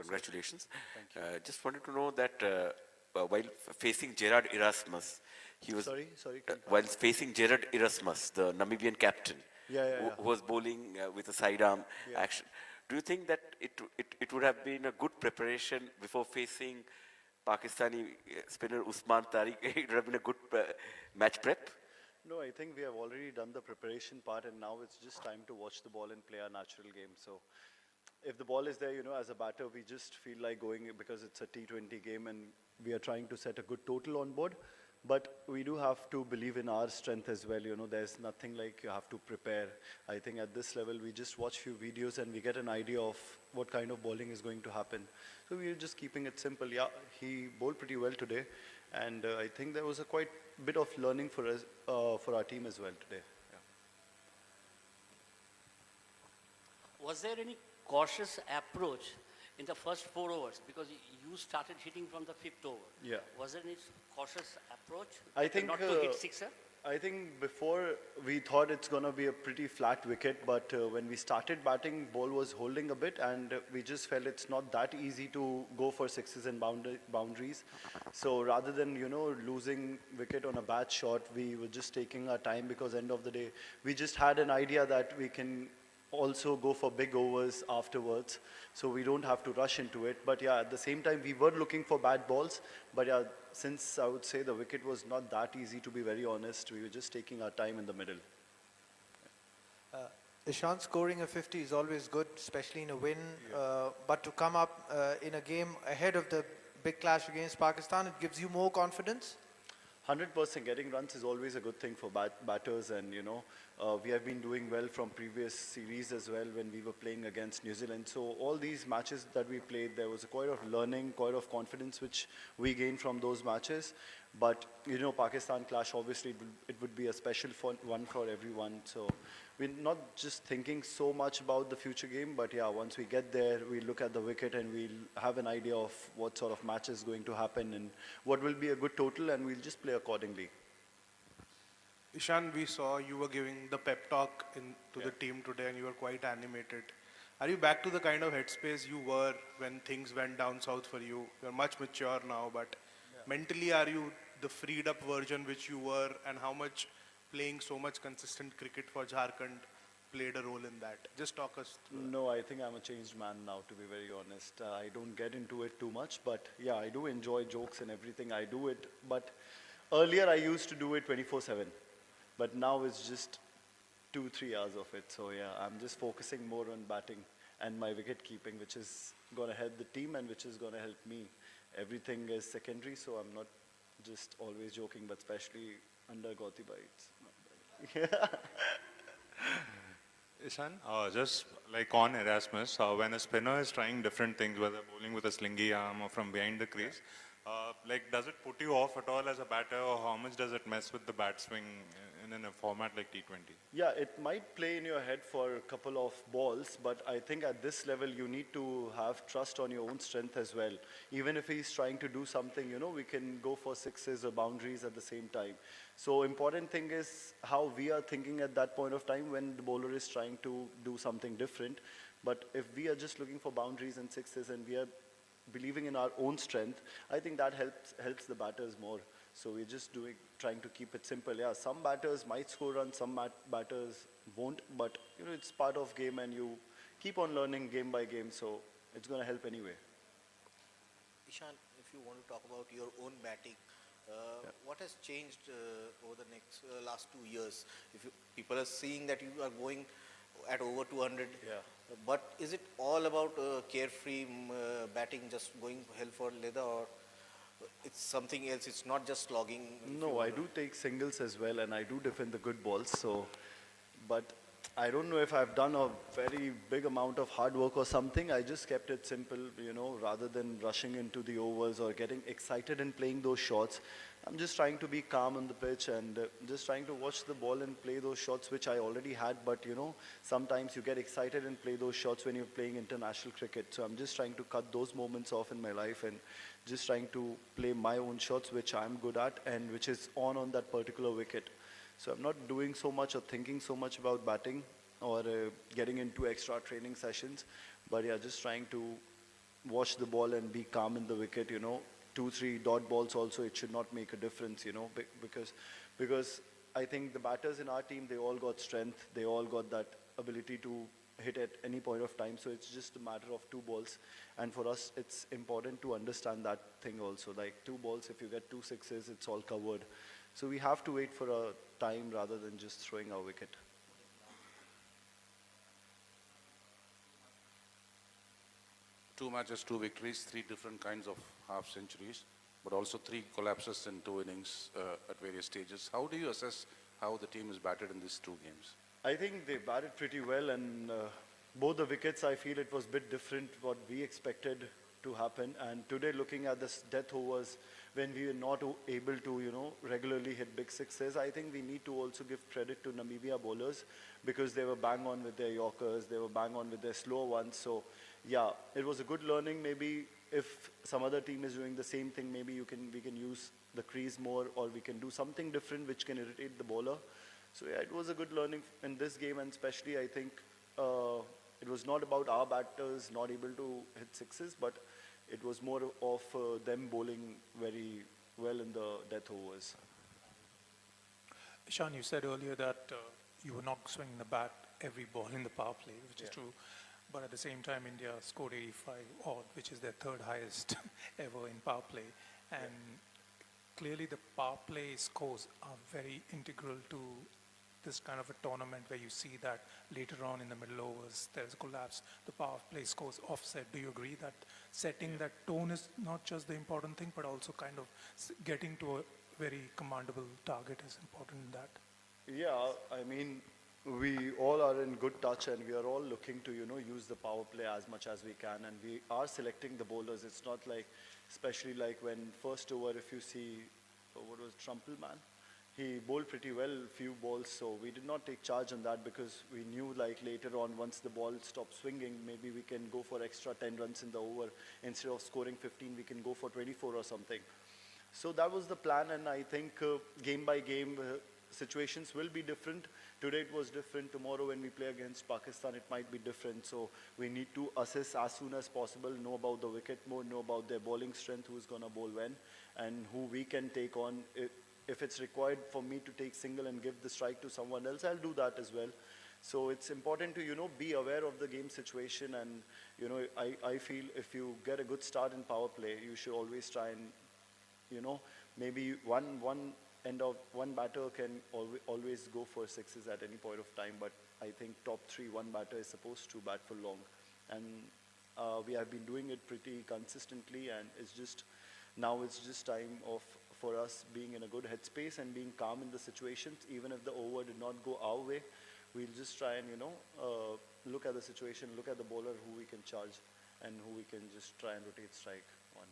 congratulations. Thank you. Just wanted to know that while facing Gerard Erasmus, he was Sorry, can you come while again? facing Gerard Erasmus, the Namibian captain, Yeah. who was bowling with a sidearm Yeah. action. Do you think that it would have been a good preparation before facing Pakistani spinner Usman Tariq? It would have been a good match prep. No, I think we have already done the preparation part, and now it's just time to watch the ball and play our natural game. So, if the ball is there, as a batter, we just feel like going because it's a T20 game and we are trying to set a good total on board. But we do have to believe in our strength as well. There's nothing like you have to prepare. I think at this level, we just watch few videos and we get an idea of what kind of bowling is going to happen. So we're just keeping it simple. Yeah, he bowled pretty well today, and I think there was a quite bit of learning for us, for our team as well today. Yeah. Was there any cautious approach in the first 4 overs? Because you started hitting from the fifth over. Yeah. Was there any cautious approach? I think Not to hit sixer? I think before we thought it's going to be a pretty flat wicket, but when we started batting, ball was holding a bit, and we just felt it's not that easy to go for sixes and boundaries. So rather than losing wicket on a bad shot, we were just taking our time because end of the day, we just had an idea that we can also go for big overs afterwards, so we don't have to rush into it. But yeah, at the same time, we were looking for bad balls. But yeah, since I would say the wicket was not that easy, to be very honest, we were just taking our time in the middle. Ishan, scoring a 50 is always good, especially in a win. But to come up in a game ahead of the big clash against Pakistan, it gives you more confidence? 100% getting runs is always a good thing for batters, and we have been doing well from previous series as well when we were playing against New Zealand. So all these matches that we played, there was quite of learning, quite of confidence which we gained from those matches. But Pakistan clash, obviously it would be a special one for everyone. So we're not just thinking so much about the future game, but yeah, once we get there, we look at the wicket and we'll have an idea of what sort of match is going to happen and what will be a good total, and we'll just play accordingly. Ishan, we saw you were giving the pep talk to the team today and you were quite animated. Are you back to the kind of headspace you were when things went down south for you? You're much mature now, but mentally are you the freed up version which you were, and how much playing so much consistent cricket for Jharkhand played a role in that? Just talk us through. No, I think I'm a changed man now, to be very honest. I don't get into it too much, but yeah, I do enjoy jokes and everything. I do it, but earlier I used to do it 24/7, but now it's just 2-3 hours of it. So yeah, I'm just focusing more on batting and my wicket keeping, which is going to help the team and which is going to help me. Everything is secondary, so I'm not just always joking, but especially under Gauti bites. Ishan, just like on Erasmus, when a spinner is trying different things, whether bowling with a slingy arm or from behind the crease, does it put you off at all as a batter, or how much does it mess with the bat swing in a format like T20? Yeah, it might play in your head for a couple of balls, but I think at this level you need to have trust on your own strength as well. Even if he's trying to do something, we can go for sixes or boundaries at the same time. So important thing is how we are thinking at that point of time when the bowler is trying to do something different. But if we are just looking for boundaries and sixes and we are believing in our own strength, I think that helps the batters more. So we're just trying to keep it simple. Yeah, some batters might score runs, some batters won't, but it's part of game and you keep on learning game by game, so it's going to help anyway. Ishan, if you want to talk about your own batting, what has changed over the last 2 years? People are seeing that you are going at over 200, but is it all about carefree batting, just going hell for leather, or it's something else? It's not just slogging? No, I do take singles as well, and I do defend the good balls. So, but I don't know if I've done a very big amount of hard work or something. I just kept it simple, rather than rushing into the overs or getting excited and playing those shots. I'm just trying to be calm on the pitch and just trying to watch the ball and play those shots which I already had. But sometimes you get excited and play those shots when you're playing international cricket. So I'm just trying to cut those moments off in my life and just trying to play my own shots which I'm good at and which is on that particular wicket. So I'm not doing so much or thinking so much about batting or getting into extra training sessions. But yeah, just trying to watch the ball and be calm in the wicket, you know. 2, 3 dot balls also, it should not make a difference, you know, because I think the batters in our team, they all got strength, they all got that ability to hit at any point of time. So it's just a matter of 2 balls. And for us, it's important to understand that thing also. Like 2 balls, if you get 2 sixes, it's all covered. So we have to wait for a time rather than just throwing our wicket. 2 matches, 2 victories, 3 different kinds of half centuries, but also 3 collapses in 2 innings at various stages. How do you assess how the team is batted in these 2 games? I think they batted pretty well, and both the wickets, I feel it was a bit different what we expected to happen. And today, looking at this death overs, when we were not able to, you know, regularly hit big sixes, I think we need to also give credit to Namibia bowlers, because they were bang on with their Yorkers, they were bang on with their slow ones. So, yeah, it was a good learning. Maybe if some other team is doing the same thing, maybe we can use the crease more, or we can do something different which can irritate the bowler. So yeah, it was a good learning in this game, and especially I think it was not about our batters not able to hit sixes, but it was more of them bowling very well in the death overs. Ishan, you said earlier that you were not swinging the bat every ball in the power play, which is true. But at the same time, India scored 85 odd, which is their 3rd highest ever in power play. And clearly the power play scores are very integral to this kind of a tournament, where you see that later on in the middle overs, there's a collapse, the power play scores offset. Do you agree that setting that tone is not just the important thing, but also kind of getting to a very commandable target is important in that? Yeah, I mean, we all are in good touch, and we are all looking to, you know, use the power play as much as we can, and we are selecting the bowlers. It's not like, especially like when first over, if you see, what was Trumpelman? He bowled pretty well, few balls, so we did not take charge on that, because we knew like later on, once the ball stops swinging, maybe we can go for extra 10 runs in the over. Instead of scoring 15, we can go for 24 or something. So that was the plan, and I think game by game, situations will be different. Today it was different. Tomorrow when we play against Pakistan, it might be different. So we need to assess as soon as possible, know about the wicket more, know about their bowling strength, who's going to bowl when, and who we can take on. If it's required for me to take single and give the strike to someone else, I'll do that as well. So it's important to, you know, be aware of the game situation, and, you know, I feel if you get a good start in power play, you should always try and, you know, maybe one batter can always go for sixes at any point of time, but I think top 3, 1 batter is supposed to bat for long. And we have been doing it pretty consistently, and it's just time for us being in a good headspace and being calm in the situations. Even if the over did not go our way, we'll just try and, you know, look at the situation, look at the bowler who we can charge, and who we can just try and rotate strike on.